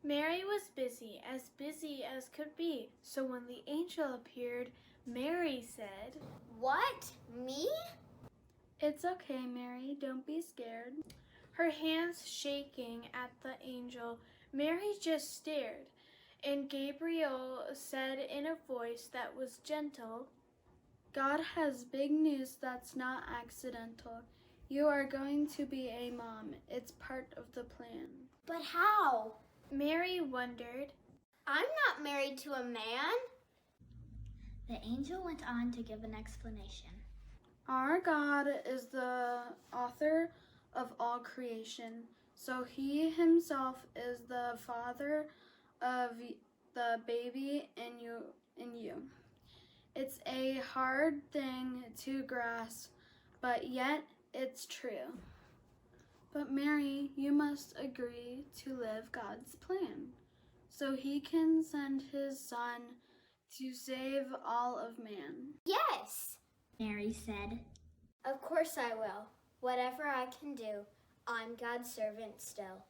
Mary was busy as could be. So when the angel appeared, Mary said, "What? Me?" "It's okay, Mary, don't be scared." Her hands shaking at the angel, Mary just stared. And Gabriel said in a voice that was gentle, "God has big news that's not accidental. You are going to be a mom. It's part of the plan." "But how?" Mary wondered. "I'm not married to a man." The angel went on to give an explanation. Our God is the author of all creation, so he himself is the father of the baby in you. It's a hard thing to grasp, but yet it's true. But Mary, you must agree to live God's plan, so he can send his son to save all of man. "Yes," Mary said. "Of course I will. Whatever I can do. I'm God's servant still."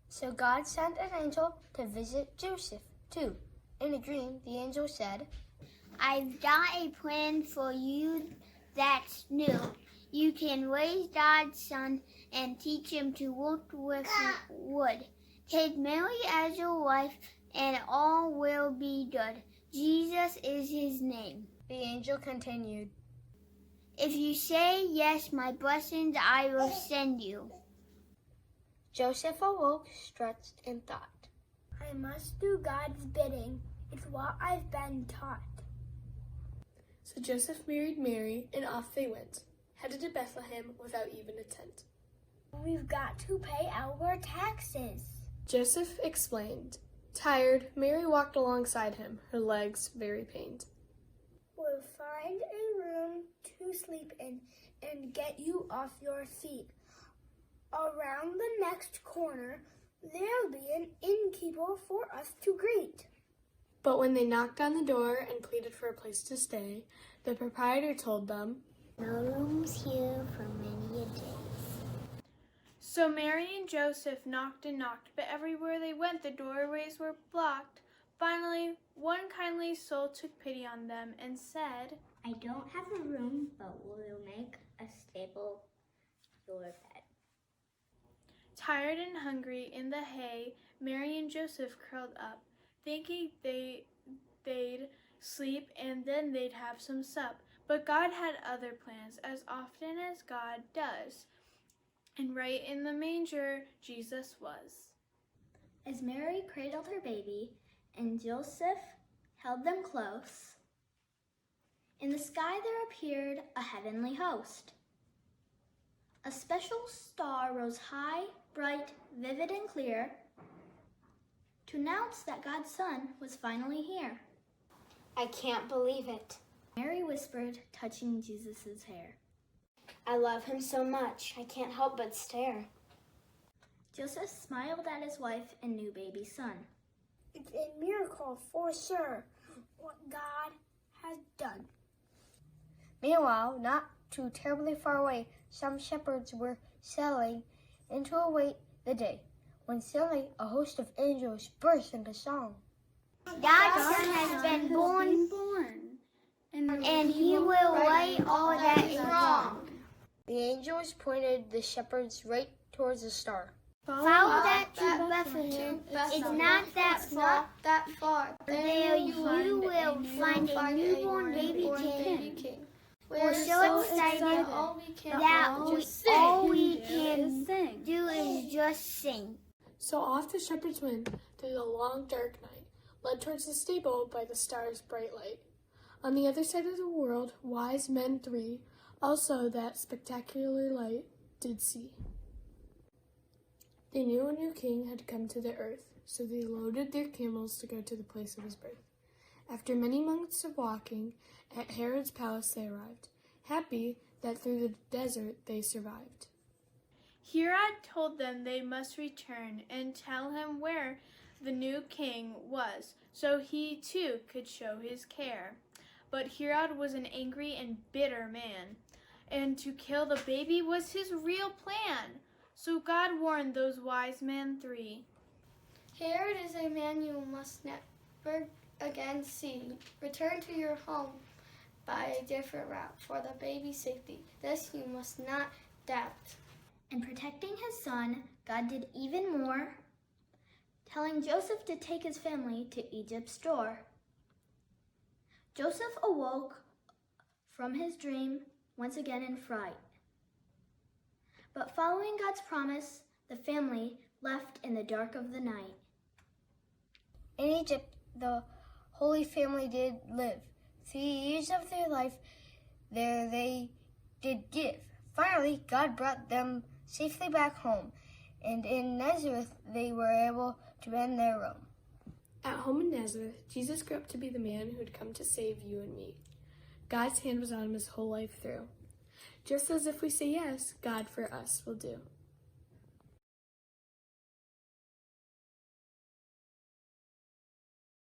So God sent an angel to visit Joseph, too. In a dream, the angel said, "I've got a plan for you that's new. You can raise God's son and teach him to work with wood. Take Mary as your wife and all will be good. Jesus is his name." The angel continued, "If you say yes, my blessings I will send you." Joseph awoke, stretched, and thought, "I must do God's bidding. It's what I've been taught." So Joseph married Mary, and off they went, headed to Bethlehem without even a tent. "We've got to pay our taxes." Joseph explained. Tired, Mary walked alongside him, her legs very pained. "We'll find a room to sleep in and get you off your feet. Around the next corner, there'll be an innkeeper for us to greet." But when they knocked on the door and pleaded for a place to stay, the proprietor told them, "No room's here for many a day." So Mary and Joseph knocked and knocked, but everywhere they went, the doorways were blocked. Finally, one kindly soul took pity on them and said, "I don't have a room, but we'll make a stable your bed." Tired and hungry in the hay, Mary and Joseph curled up, thinking they'd sleep and then they'd have some sup. But God had other plans, as often as God does. And right in the manger, Jesus was. As Mary cradled her baby and Joseph held them close, in the sky there appeared a heavenly host. A special star rose high, bright, vivid, and clear to announce that God's Son was finally here. "I can't believe it." Mary whispered, touching Jesus' hair. "I love him so much, I can't help but stare." Joseph smiled at his wife and new baby son. "It's a miracle for sure, what God has done." Meanwhile, not too terribly far away, some shepherds were sailing in to await the day, when suddenly a host of angels burst into song. "God's son has been born, and he will right all that is wrong." The angels pointed the shepherds right towards the star. Follow that to Bethlehem. It's not that far. There you will find a newborn baby king. We're so excited that all we can do is just sing. So off the shepherds went through the long dark night, led towards the stable by the star's bright light. On the other side of the world, wise men three also that spectacular light did see. They knew a new king had come to the earth, so they loaded their camels to go to the place of his birth. After many months of walking, at Herod's palace they arrived, happy that through the desert they survived. Herod told them they must return and tell him where the new king was, so he too could show his care. But Herod was an angry and bitter man, and to kill the baby was his real plan. So God warned those wise men three. Here is a man you must never again see. Return to your home by a different route for the baby's safety. This you must not doubt. In protecting his son, God did even more, telling Joseph to take his family to Egypt's door. Joseph awoke from his dream once again in fright. But following God's promise, the family left in the dark of the night. In Egypt, the Holy Family did live. 3 years of their life there they did give. Finally, God brought them safely back home, and in Nazareth they were able to end their roam. At home in Nazareth, Jesus grew up to be the man who had come to save you and me. God's hand was on him his whole life through. Just as if we say yes, God for us will do.